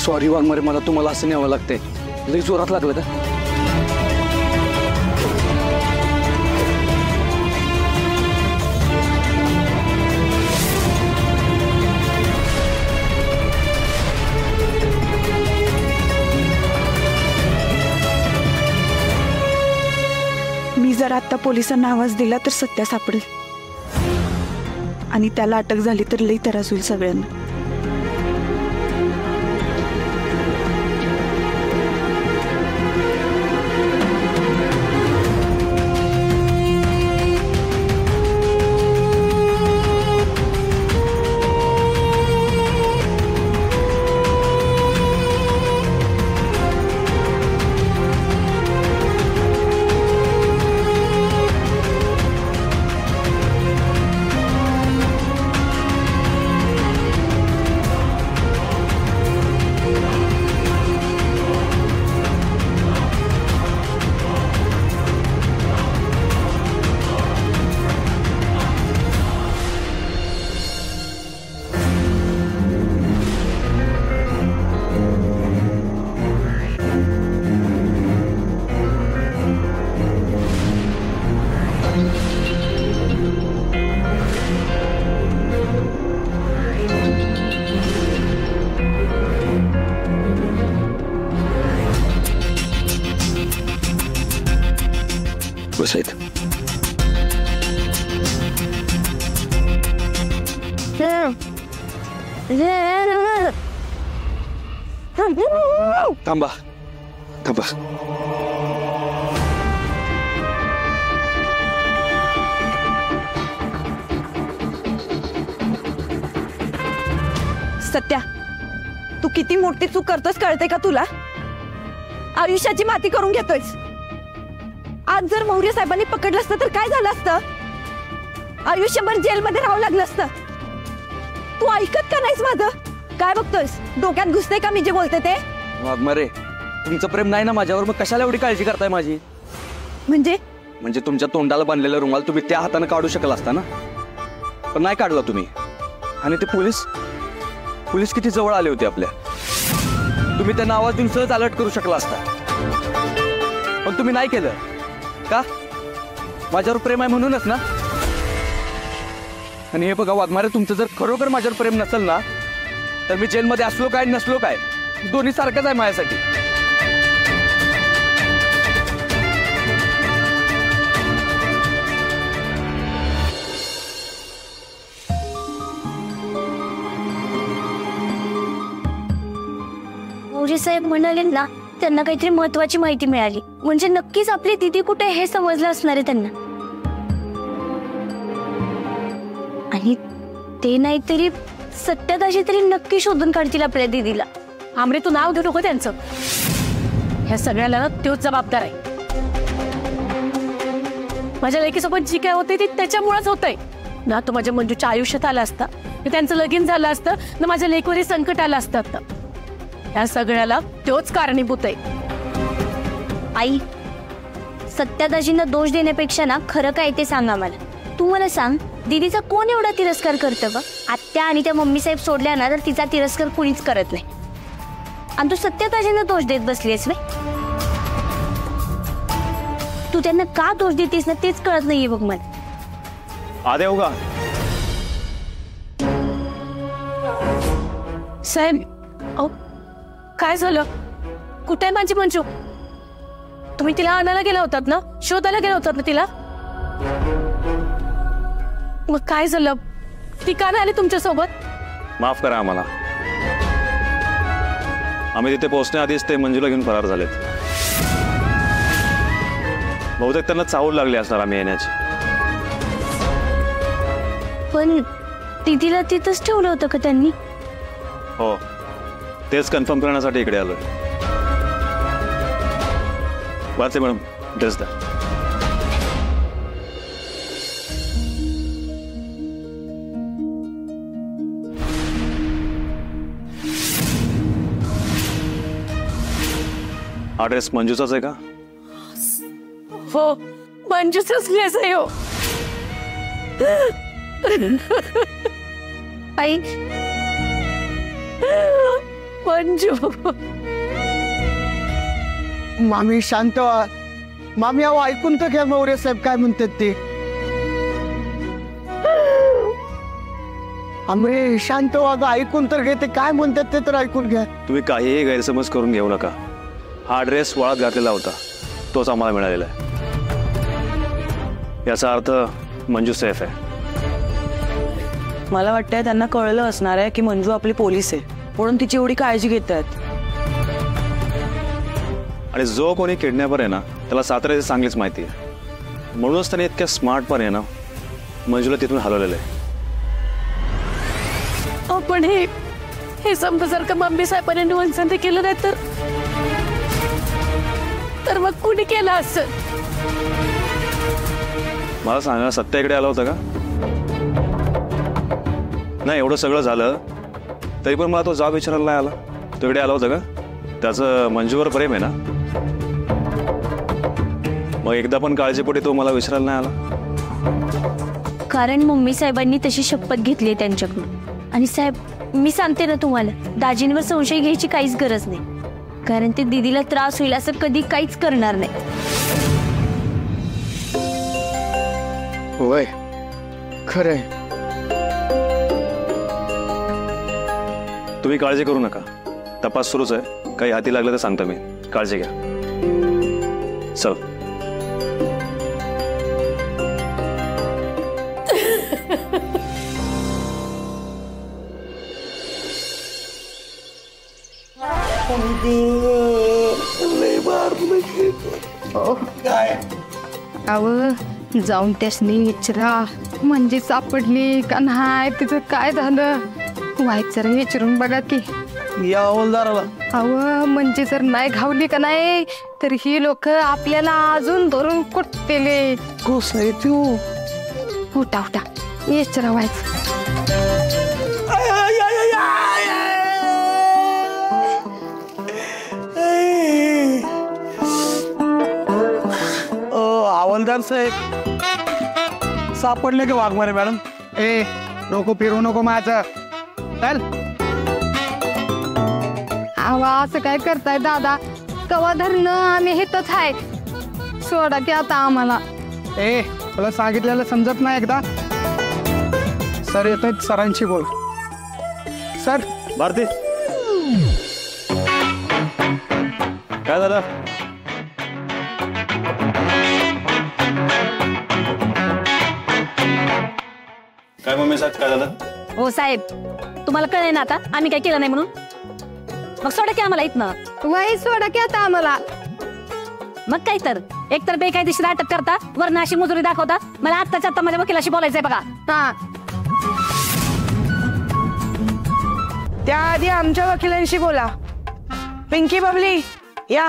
Sorry Waghmare, मला तुम्हाला असं न्यावं लागतंय. लई जोरात लागलं का? मी जर आता पोलिसांना आवाज दिला तर सत्या सापडेल आणि त्याला अटक झाली तर लई त्रास होईल सगळ्यांना. बसायत. थांबा थांबा. सत्या, तू किती मोठी चूक करतोस कळते का तुला? आयुष्याची माती करून घेतोयस. आज जर मौर्य साहेबांनी पकडलं असतं तर काय झालं असतं? आयुष्यभर जेलमध्ये राहावं लागलं असतं. तू ऐकत का नाहीस माझं? काय बघतोयस? डोक्यात घुसते का मी जे बोलते ते? वाघमारे, तुमचं प्रेम नाही ना माझ्यावर, मग कशाला एवढी काळजी करताय माझी? म्हणजे तुमच्या तोंडाला बांधलेला रुमाल तुम्ही त्या हाताने काढू शकला असता ना, पण नाही काढला तुम्ही. आणि ते पोलीस किती जवळ आले होते आपल्या. तुम्ही त्यांना आवाज देऊन सहज अलर्ट करू शकला असता, पण तुम्ही नाही केलं का? माझ्यावर प्रेम आहे म्हणूनच ना. आणि हे बघा वाघमारे, तुमचं जर खरोखर माझ्यावर प्रेम नसेल ना, तर मी जेलमध्ये असलो काय नसलो काय दोन्ही सारखंच आहे माझ्यासाठी. मौर्य साहेब म्हणाले ना, त्यांना काहीतरी महत्वाची माहिती मिळाली, म्हणजे नक्कीच आपली दीदी कुठे हे समजलं असणार आहे त्यांना. आणि ते नाहीतरी सत्यादाशी तरी नक्की शोधून काढतील आपल्या दीदीला. आमरे, तू नाव घेऊ नको त्यांचं. ह्या सगळ्याला तोच जबाबदार आहे. माझ्या लेकीसोबत जी काय होते ती त्याच्यामुळेच होतंय ना. तो माझ्या मंजूच्या आयुष्यात आला असता, त्यांचं लगीन झालं असतं ना, माझ्या लेकीवर संकट आलं असतं. या सगळ्याला तोच कारणीभूत आहे. आई, सत्यादाजींना दोष देण्यापेक्षा ना खरं काय ते सांगा मला. तू मला सांग, दीदीचा कोण एवढा तिरस्कार करतं ग? आत्या आणि त्या मम्मी साहेब सोडल्या ना तर तिचा तिरस्कार कुणीच करत नाही. आणि तू सत्यादाजींना दोष देत बसलीस वे. तू त्यांना का दोष देतेस ना तेच कळत नाहीये बघ मला. आदे होगा साहेब. अहो, काय झालं? कुठे आहे माझी मंजू? तुम्ही तिला आणायला गेला होतात ना, शोधायला गेला होतात ना तिला? मग काय झालं? ती का नाही आली तुमच्या सोबत? माफ करा आम्हाला, आम्ही तिथे पोहोचण्याआधीच ते मंजूला घेऊन फरार झालेत. बहुतेक त्यांना चावल लागली असणार आम्ही येण्याची. पण दीदीला तिथंच ठेवलं होतं का त्यांनी? हो, तेच कन्फर्म करण्यासाठी इकडे आलोय. वाचे मॅडम, ड्रेस द्या. हा ड्रेस मंजूचाच आहे का? हो, मंजूचाच ड्रेस आहे हो. आई, मंजू मामी शांत व्हा. मामी अहो ऐकून तर घ्या मौर्य साहेब काय म्हणतात ते. आम्ही शांत व्हा ग, ऐकून तर घे ते काय म्हणतात ते तर ऐकून घ्या. तुम्ही काहीही गैरसमज करून घेऊ नका. हा ड्रेस वाळत घातलेला होता, तोच आम्हाला मिळालेला आहे. याचा अर्थ मंजू सेफ आहे. मला वाटतंय त्यांना कळलं असणार आहे की मंजू आपली पोलीस आहे, म्हणून तिची एवढी काळजी घेतात. आणि जो कोणी किडनॅपर आहे ना त्याला साताऱ्याची चांगलीच माहिती आहे, म्हणूनच त्याने इतक्या स्मार्टपणे ना मंजूला तिथून हलवलेलं आहे. पण हे समजा जर का मम्मी साहेबांनी निवंचन ते केलं नाही तर मग कुणी केलं असं? मला सांगा, सत्या इकडे आला होता का? नाही, एवढं सगळं झालं तरी पण मला तो जाब विचारायला नाही आला. तो इकडे आला होता का? त्याचं मंजूवर प्रेम आहे ना, मग एकदा पण काळजीपोटी तो मला विचारायला नाही आला. कारण मम्मी साहेबांनी तशी शपथ घेतली आहे त्यांच्याकडून. आणि साहेब, मी सांगते ना तुम्हाला, दाजींवर संशय घ्यायची काहीच गरज नाही, कारण ते दीदीला त्रास होईल असं कधी काहीच करणार नाही. होय खरंय. तुम्ही काळजी करू नका, तपास सुरूच आहे. काही हाती लागलं तर सांगतो मी. काळजी घ्या. चल. अव जाऊन त्यासनी विचारा म्हणजे सापडली का नाही, तिचं काय झालं व्हायचं रे, विचारून बघा की. या हवालदाराला. अव म्हणजे जर नाही घावली का नाही तर ही लोक आपल्याला अजून धरून कुटतेले. कोस आहे तू. उठा उठा, विचारा व्हायचं. हवालदार साहेब सापडले का वाघमारे मॅडम? ए नको फिरू नको माझं. चल. आवा असं काय करताय दादा, कवा धरणं आम्ही हेतच आहे, सोडा की आता आम्हाला. ए तुला सांगितलेलं समजत नाही एकदा? सर येत आहेत, सरांशी बोल. सर. भारती, काय झालं? काय मम्मी साहेब, काय झालं? हो साहेब, तुम्हाला कळलं ना आता आम्ही काय केलं नाही म्हणून? मग सोडा की आम्हाला इथनं. वही सोडा की आता आम्हाला. मग काय तर, एकतर बेकायदेशीर अटक करता, वरनं अशी मजुरी दाखवता. मला आत्ताच्या आता माझ्या वकिलाशी बोलायचंय बघा. हा, त्याआधी आमच्या वकिलांशी बोला. पिंकी, बबली या.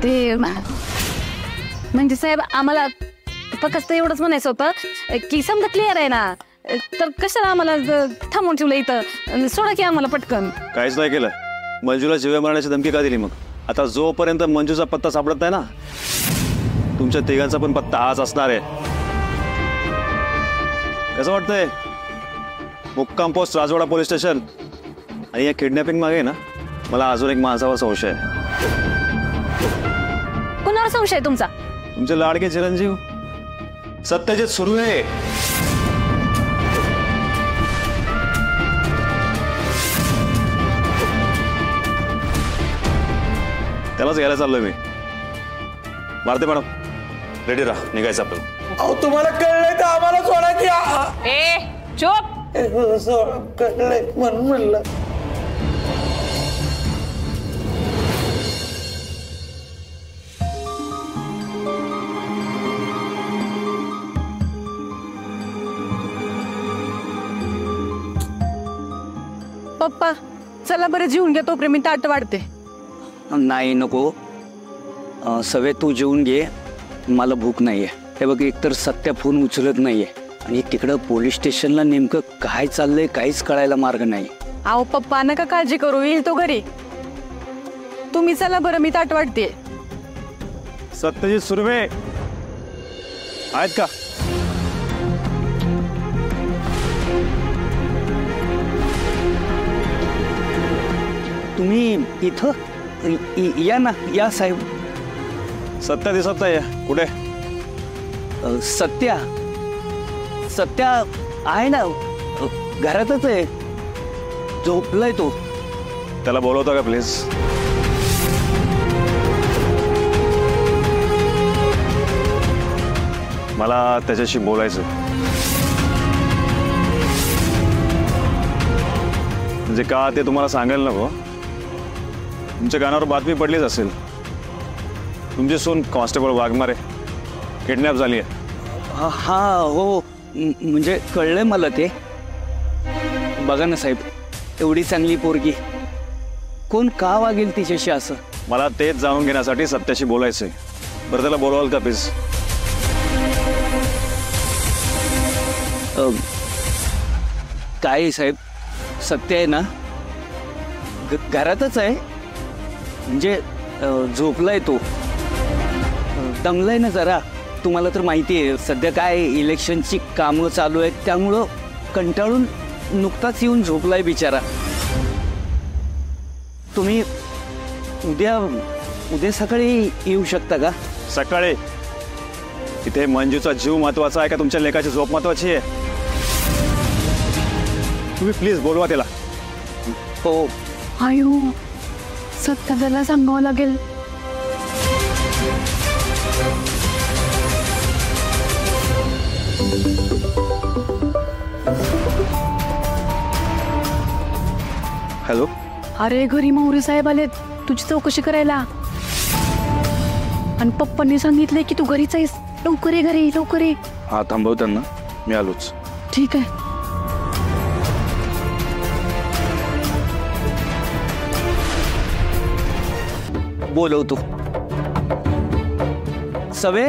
ते म्हणजे साहेब, आम्हाला फक्त एवढंच म्हणायचं होतं की समजा क्लिअर आहे ना, तर कशाला आम्हाला थांबवून ठेवलं इथं? सोडा की आम्हाला पटकन. काहीच नाही केलं. मंजूला जीवे मारण्याची धमकी का दिली मग? आता जोपर्यंत मंजूचा पत्ता सापडत नाही ना, तुमच्या तिघांचा पण पत्ता हाच असणार आहे. कसं वाटतंय? मुक्काम पोस्ट राजवाडा पोलीस स्टेशन. आणि या किडनॅपिंग मागे ना मला अजून एक माणसावर संशय आहे. कुणावर संशय तुमचा? तुमचे लाडके चिरंजीव सत्यजित सुर्वे. त्यालाच घ्यायला चाललोय मी. भारती मॅडम, रेडी राहा, निघायचं आपल्याला. अहो तुम्हाला कळलंय तर आम्हाला सोडा की. ए चुप. कळलंय म्हणून म्हणलं. पप्पा चला बरं, जेवून घ्या तोपर्यंत मी ताट वाढते. नाही नको. सवे तू जेवून घे, मला भूक नाहीये. हे बघ, एकतर सत्या फोन उचलत नाहीये आणि तिकडं पोलीस स्टेशनला नेमकं काय चाललंय काहीच कळायला मार्ग नाही. अहो पप्पा नका काळजी करू, येईल तो घरी. तुम्ही चला बरं, मी ताट वाढते. सत्यजित सुर्वे आहेत का? तुम्ही इथं या ना, या साहेब. सत्या दिसत नाही कुठे? सत्या सत्या आहे ना, घरातच आहे, झोपलाय तो. त्याला बोलवता का प्लीज? मला त्याच्याशी बोलायचं. म्हणजे का ते तुम्हाला सांगायला नको. तुमच्या कानावर बातमी पडलीच असेल. तुमची सून कॉन्स्टेबल वाघमारे किडनॅप झाली आहे. हा हो, म्हणजे कळलंय मला ते. बघा ना साहेब, एवढी चांगली पोरगी, कोण का वागेल तिच्याशी असं? मला तेच जाणून घेण्यासाठी सत्याशी बोलायचंय. बरं त्याला बोलवाल का प्लीज? काय आहे साहेब, सत्य आहे ना, घरातच आहे. म्हणजे झोपलाय तो, दमलाय ना जरा. तुम्हाला तर माहिती आहे सध्या काय इलेक्शनची कामं चालू आहेत, त्यामुळं कंटाळून नुकताच येऊन झोपलाय बिचारा. तुम्ही उद्या सकाळी येऊ शकता का? सकाळी? इथे मंजूचा जीव महत्वाचा आहे का तुमच्या लेकाची झोप महत्वाची आहे? तुम्ही प्लीज बोलवा त्याला. हो. आयु, सत्या त्याला सांगावं लागेल. हॅलो. अरे घरी मोहरे साहेब आलेत तुझी चौकशी करायला, आणि पप्पांनी सांगितलंय की तू घरीच आहेस. लवकर ये घरी, लवकर ये. हा थांबव त्यांना, मी आलोच. ठीक आहे. बोलवतो. सवे.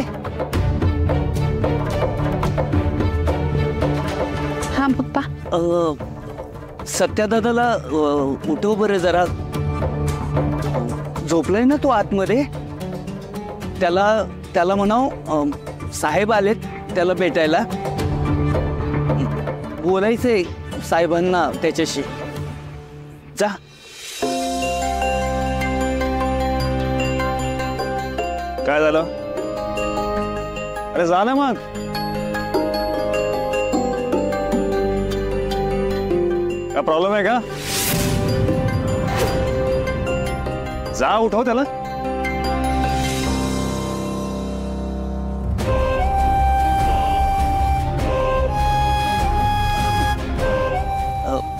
हा पप्पा. सत्यादादाला उठव बरं जरा. झोपलाय ना तो आतमध्ये. त्याला म्हणाव साहेब आलेत त्याला भेटायला. बोलायचंय साहेबांना त्याच्याशी. जा. काय झालं? अरे जा ना मग. काय प्रॉब्लेम आहे का? जा, उठव त्याला.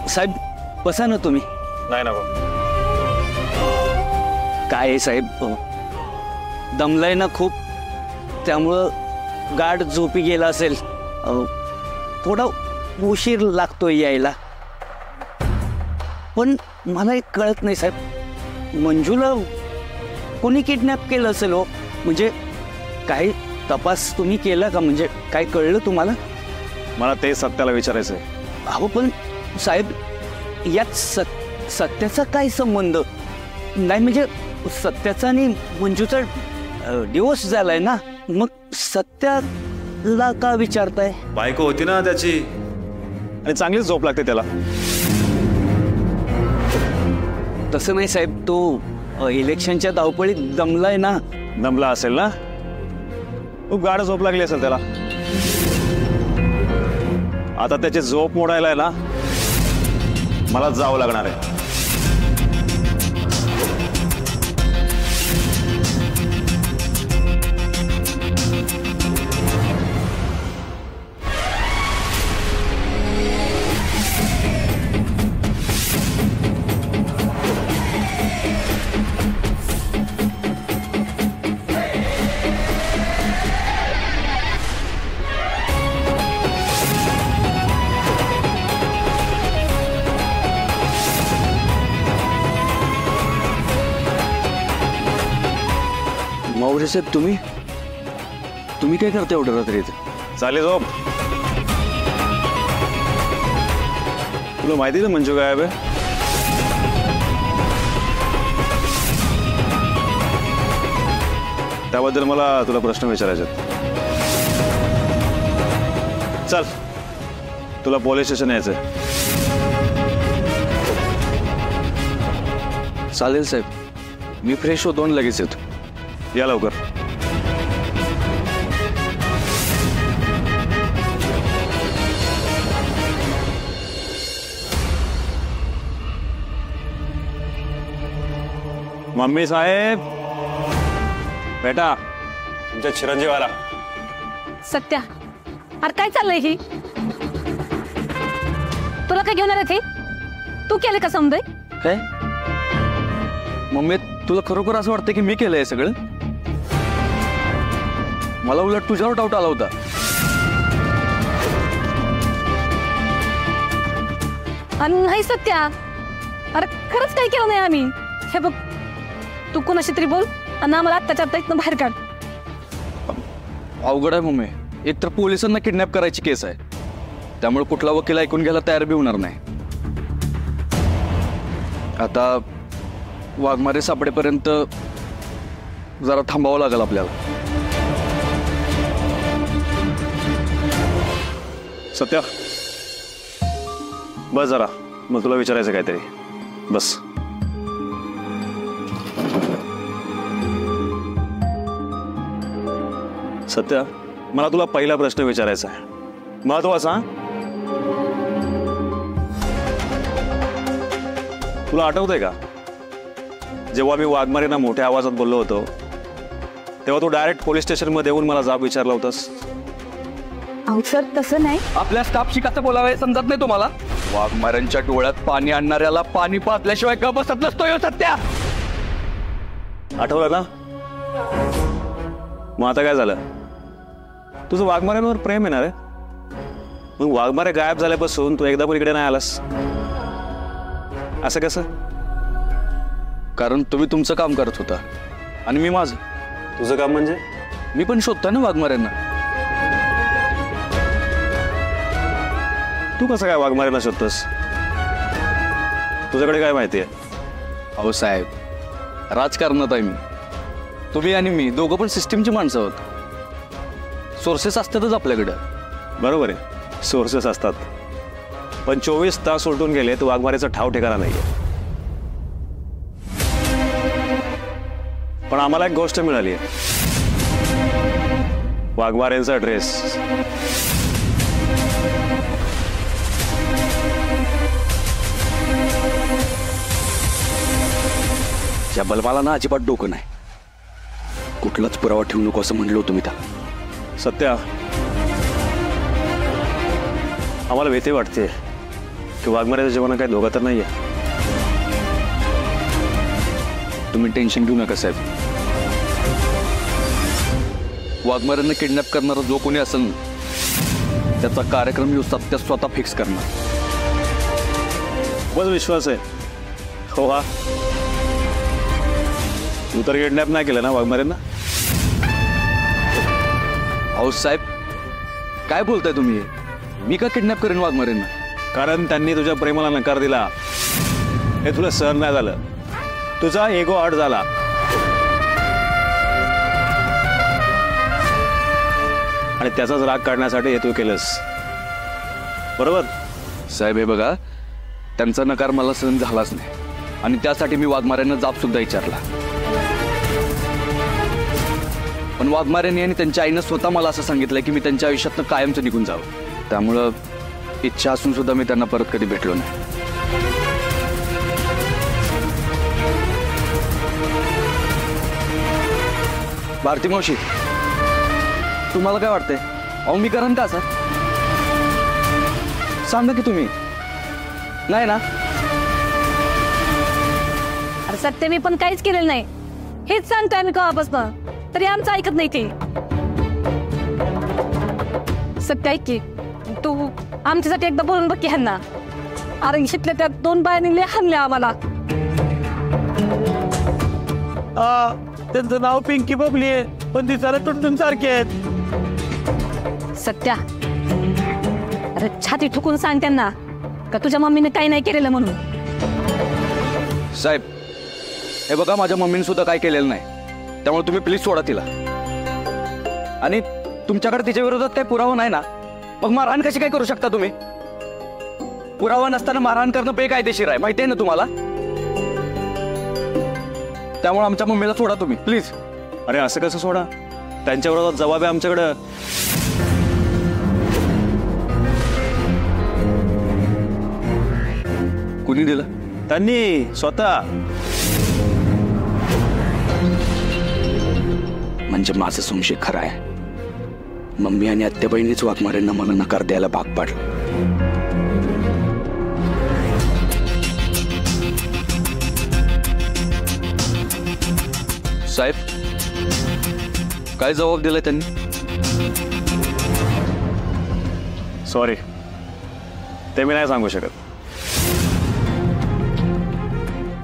साहेब बसा ना तुम्ही. नाही ना. काय आहे साहेब, दमलाय ना खूप, त्यामुळं गाढ झोपी गेला असेल. थोडा उशीर लागतोय यायला. पण मला एक कळत नाही साहेब, मंजूला कोणी किडनॅप केलं असेल हो? म्हणजे काही तपास तुम्ही केला का? म्हणजे काय कळलं तुम्हाला? मला ते सत्याला विचारायचंय. अहो पण साहेब, यात सत्याचा काय संबंध? नाही म्हणजे सत्याचा आणि मंजूचा डिवोर्स झालाय ना, मग सत्याला का विचारताय? बायको होती ना त्याची, आणि चांगलीच झोप लागते त्याला. तसं नाही साहेब, तो इलेक्शनच्या धावपळीत दमलाय ना. दमला असेल ना, खूप गाढ झोप लागली असेल त्याला. आता त्याची झोप मोडायला आहे ना, मला जावं लागणार आहे. मावळे साहेब, तुम्ही काय करता एवढं रात्री इथे? चालेल झोप. तुला माहिती ना मंजू गायब आहे? त्याबद्दल मला तुला प्रश्न विचारायचे. चल, तुला पोलीस स्टेशन यायचंय. चालेल साहेब, मी फ्रेश होतो आणि लगेच येतो. या लवकर. मम्मी साहेब, बेटा तुमच्या चिरंजीवाला. सत्या, अरे काय चाललंय ही? तुला काय घेऊन आलं ते? तू केलं का समजय? काय मम्मी, तुला खरोखर असं वाटतं की मी केलंय सगळं? मला उलट तुझ्यावर डाऊट आला होता. आणि नाही सत्या, अरे खरंच काही केलं नाही आम्ही. हे बघ, तू कोणाशी तरी बोल आणि आम्हाला आत्ताच्या आत्ता इथनं बाहेर काढ. अवघड आहे मम्मी. एकतर पोलिसांना किडनॅप करायची केस आहे, त्यामुळे कुठला वकील ऐकून घ्यायला तयार बी होणार नाही. आता वाघमारे सापडेपर्यंत जरा थांबावं लागेल आपल्याला. सत्या बस जरा, मग तुला विचारायचं काहीतरी. बस. सत्या, मला तुला पहिला प्रश्न विचारायचा आहे, महत्वाचा. तुला आठवतंय का जेव्हा मी वाघमारेंना मोठ्या आवाजात बोललो होतो तेव्हा तू डायरेक्ट पोलीस स्टेशनमध्ये येऊन मला जाब विचारला होतास? अहो सर, तसं नाही. आपल्या स्टाफशी कसं बोलावं हे समजत नाही तुम्हाला? वाघमाऱ्यांच्या डोळ्यात पाणी आणणाऱ्याला पाणी पाजल्याशिवाय का बसत नसतो ह्यो सत्या. आठवलं ना? मग आता काय झालं? तुझं वाघमाऱ्यांवर प्रेम येणार आहे, मग वाघमारे गायब झाल्यापासून तू एकदा पण इकडे नाही आलास. असं कसं? कारण तुम्ही तुमचं काम करत होता आणि मी माझं. तुझं काम म्हणजे? मी पण शोधतो ना वाघमाऱ्यांना. तू कसं काय वाघमारेंना शोधतोस? तुझ्याकडे काय माहिती आहे? अहो साहेब, राजकारणात आहे मी. तुम्ही आणि मी दोघं पण सिस्टीमची माणसं आहोत. सोर्सेस असतातच आपल्याकडं. बरोबर आहे, सोर्सेस असतात, पण 24 तास उलटून गेले तर वाघमारेचा ठाव ठिकाणा नाहीये. पण आम्हाला एक गोष्ट मिळाली आहे, वाघमारेंचा ड्रेस. या बलमाला ना अजिबात डोकं नाही. कुठलाच पुरावा ठेवू नको असं म्हणलो तुम्ही त्याला. सत्या, आम्हाला भीती वाटते की वाघमारेच्या जीवनात काही धोका तर नाहीये. तुम्ही टेन्शन घेऊ नका साहेब. वाघमाऱ्यांना किडनॅप करणारा जो कोणी असेल त्याचा कार्यक्रम येऊ सत्य स्वतः फिक्स करणार. बस विश्वास आहे. हो हा, तू तर किडनॅप नाही केलं ना वाघमारेंना? अहो साहेब, काय बोलताय तुम्ही? मी का किडनॅप करेन वाघमारेंना? कारण त्यांनी तुझ्या प्रेमाला नकार दिला हे तुला सहन नाही झालं. तुझा एगो हर्ट झाला. आणि त्याचाच राग काढण्यासाठी हे तू केलंस, बरोबर? साहेब हे बघा, त्यांचा नकार मला सहन झालाच नाही आणि त्यासाठी मी वाघमाऱ्यांना जाब सुद्धा विचारला. पण वाघमाऱ्यांनी आणि त्यांच्या आईनं स्वतः मला असं सांगितलं की मी त्यांच्या आयुष्यातनं कायमचं निघून जावं. त्यामुळं इच्छा असून सुद्धा मी त्यांना परत कधी भेटलो नाही. भारती मावशी, तुम्हाला काय वाटतंय? अहो मी करण का असं? सांगा की तुम्ही. नाही ना? अरे सत्य, मी पण काहीच केलेलं नाही. हेच सांगतोय आम्ही केव्हापासून, तरी आमचं ऐकत नाही ते. सत्य ऐक की, तू आमच्यासाठी एकदा बोलून बघ की ह्यांना. अरे शिकल्या त्या 2 बायांनी हाणल्या आम्हाला. त्यांचं नाव पिंकी बबली आहे, पण दिसायला टुनटुन सारखे आहेत. सत्या, अरे छाती ठुकून सांग त्यांना का तुझ्या मम्मीने काही नाही केलेलं म्हणून. साहेब हे बघा, माझ्या मम्मीने सुद्धा काय केलेलं नाही, त्यामुळे तुम्ही प्लीज सोडा तिला. आणि तुमच्याकडे तिच्या विरोधात काही पुरावा नाही ना, मग मारहाण कशी काय करू शकता तुम्ही? पुरावा नसताना मारहाण करणं बेकायदेशीर आहे, माहिती आहे ना तुम्हाला? त्यामुळे आमच्या मम्मीला सोडा तुम्ही प्लीज. अरे असं कसं सोडा, त्यांच्यावर जबाब आहे आमच्याकडं. कुणी दिलं? त्यांनी स्वतः. म्हणजे माझं संशय खरा आहे. मम्मी आणि आत्या बहिणीच वाघमारेंना मला नकार द्यायला भाग पाडलं. साहेब, काय जबाब दिलाय त्यांनी? सॉरी, ते मी नाही सांगू शकत.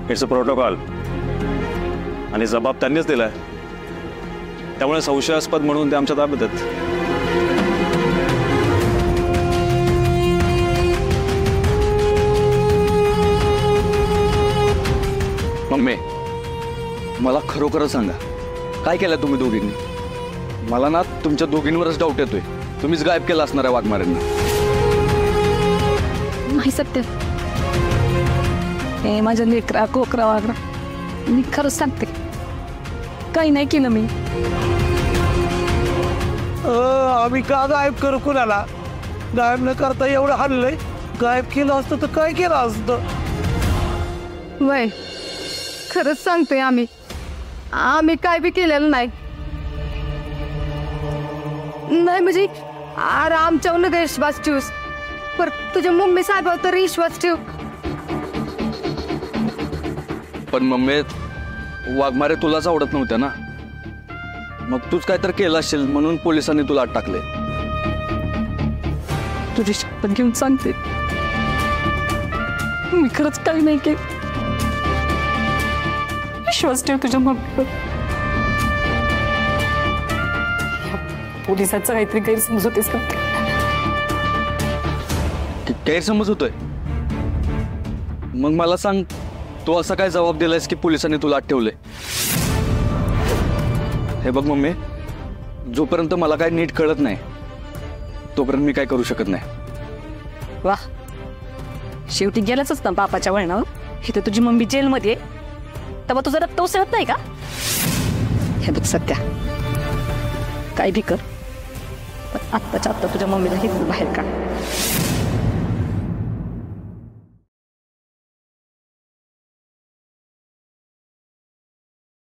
इट्स अ प्रोटोकॉल आणि जबाब त्यांनीच दिलाय, त्यामुळे संशयास्पद म्हणून ते आमच्या ताब्यात आहेत. मम्मी, मला खरोखरच सांगा, काय केलं तुम्ही दोघींनी? मला ना तुमच्या दोघींवरच डाऊट येतोय. तुम्हीच गायब केला असणार आहे वाघमारेंना. नाही सत्य, हे माझ्या लेकरा कोकरा वागरा, मी खरंच सांगते काही नाही केलं मी. आम्ही का गायब करू कुणाला? गायब न करता एवढं हल्लंय. गायब केलं असतं तर काय केलं असतं? वय खरंच सांगतोय, आम्ही काय बी केलेलं नाही. नाही म्हणजे अरे आमच्यावर नका विश्वास ठेवूस, पर तुझ्या मम्मी साहेबावर तर विश्वास ठेव. पण मम्मी, वाघमारे तुलाच आवडत नव्हत्या ना, मग तूच काय तर केलं असेल म्हणून पोलिसांनी तुला आत टाकले. तुझी शपथ घेऊन सांगते, मी खरंच काही नाही केलं. विश्वास ठेव तुझ्या मम्मीवर. पोलिसांचा काहीतरी गैरसमज होतेस का? गैरसमज होतोय? मग मला सांग, तू असा काय जबाब दिलायस की पोलिसांनी तुला आत ठेवले? हे बघ मम्मी, जोपर्यंत मला काय नीट कळत नाही तोपर्यंत मी काय करू शकत नाही. वा, शेवटी गेलाच ना बापाच्या वळणावर. इथे तुझी मम्मी जेलमध्ये आहे, तेव्हा तुझं रक्त उसळत नाही का? हे बघ सत्या, काय बी कर, पण आत्ताच्या आत्ता तुझ्या मम्मीला हे बाहेर काढ.